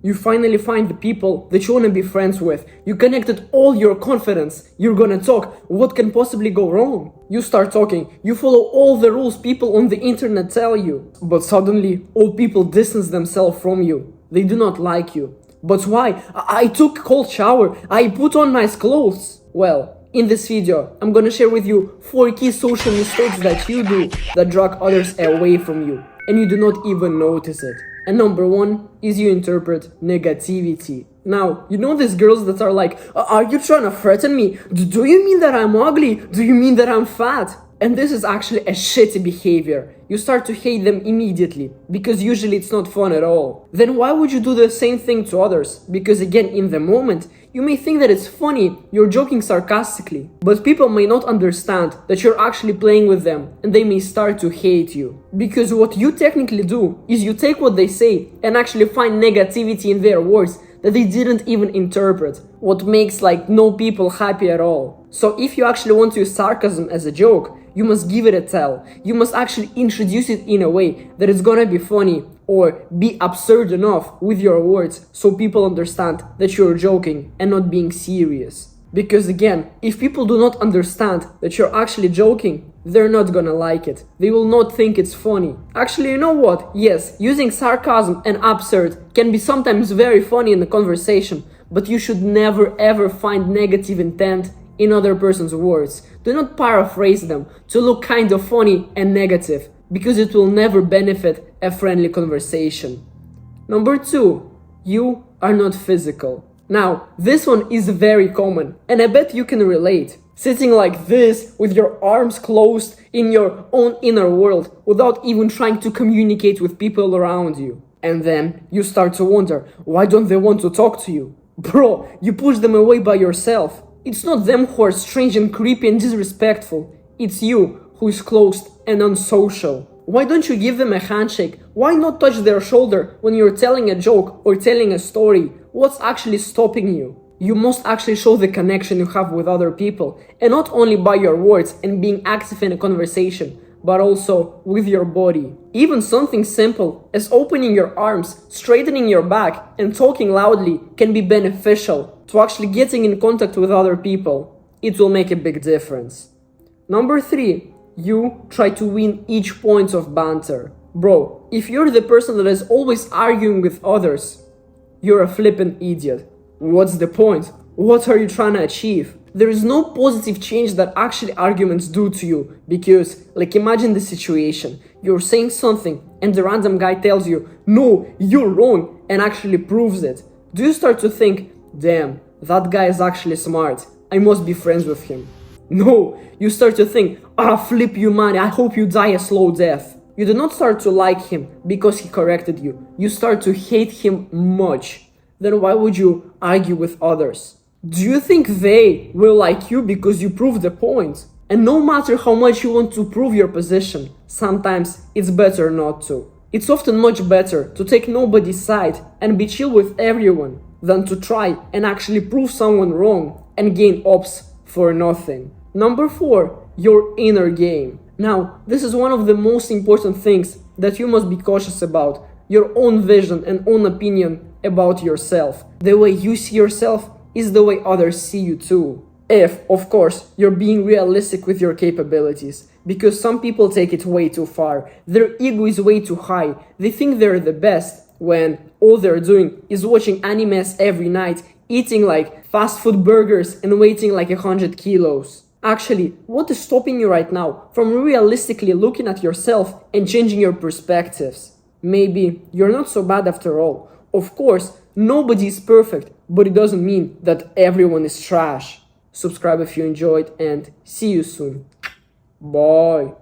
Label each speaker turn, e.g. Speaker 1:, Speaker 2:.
Speaker 1: You finally find the people that you want to be friends with. You connected all your confidence. You're gonna talk. What can possibly go wrong? You start talking. You follow all the rules people on the internet tell you. But suddenly, all people distance themselves from you. They do not like you. But why? I took a cold shower. I put on nice clothes. Well, in this video, I'm gonna share with you 4 key social mistakes that you do that drag others away from you, and you do not even notice it. And number 1 is you interpret negativity. Now, you know these girls that are like, are you trying to threaten me? Do you mean that I'm ugly? Do you mean that I'm fat? And this is actually a shitty behavior. You start to hate them immediately, because usually it's not fun at all. Then why would you do the same thing to others? Because again, in the moment, you may think that it's funny, you're joking sarcastically, but people may not understand that you're actually playing with them, and they may start to hate you. Because what you technically do is you take what they say and actually find negativity in their words that they didn't even interpret, what makes like no people happy at all. So if you actually want to use sarcasm as a joke, you must give it a tell. You must actually introduce it in a way that it's gonna be funny or be absurd enough with your words so people understand that you're joking and not being serious. Because again, if people do not understand that you're actually joking, they're not gonna like it. They will not think it's funny. Actually, you know what? Yes, using sarcasm and absurd can be sometimes very funny in a conversation, but you should never ever find negative intent in other person's words. Do not paraphrase them to look kind of funny and negative, because it will never benefit a friendly conversation. Number 2, you are not physical. Now, this one is very common, and I bet you can relate. Sitting like this, with your arms closed in your own inner world, without even trying to communicate with people around you. And then you start to wonder, why don't they want to talk to you? Bro, you push them away by yourself. It's not them who are strange and creepy and disrespectful. It's you who is closed and unsocial. Why don't you give them a handshake? Why not touch their shoulder when you're telling a joke or telling a story? What's actually stopping you? You must actually show the connection you have with other people, and not only by your words and being active in a conversation, but also with your body. Even something simple as opening your arms, straightening your back, and talking loudly can be beneficial to actually getting in contact with other people. It will make a big difference. Number 3, you try to win each point of banter. Bro, if you're the person that is always arguing with others, you're a flippin' idiot. What's the point? What are you trying to achieve? There is no positive change that actually arguments do to you, because, like, imagine the situation. You're saying something and the random guy tells you, no, you're wrong, and actually proves it. Do you start to think, damn, that guy is actually smart, I must be friends with him? No, you start to think, flip you man, I hope you die a slow death. You do not start to like him because he corrected you. You start to hate him much. Then why would you argue with others? Do you think they will like you because you prove the point? And no matter how much you want to prove your position, sometimes it's better not to. It's often much better to take nobody's side and be chill with everyone than to try and actually prove someone wrong and gain ops for nothing. Number 4, your inner game. Now, this is one of the most important things that you must be cautious about. Your own vision and own opinion about yourself. The way you see yourself is the way others see you too. If, of course, you're being realistic with your capabilities. Because some people take it way too far. Their ego is way too high. They think they're the best, when all they're doing is watching animes every night, eating like fast food burgers and weighing like 100 kilos. Actually, what is stopping you right now from realistically looking at yourself and changing your perspectives? Maybe you're not so bad after all. Of course, nobody is perfect, but it doesn't mean that everyone is trash. Subscribe if you enjoyed, and see you soon. Bye.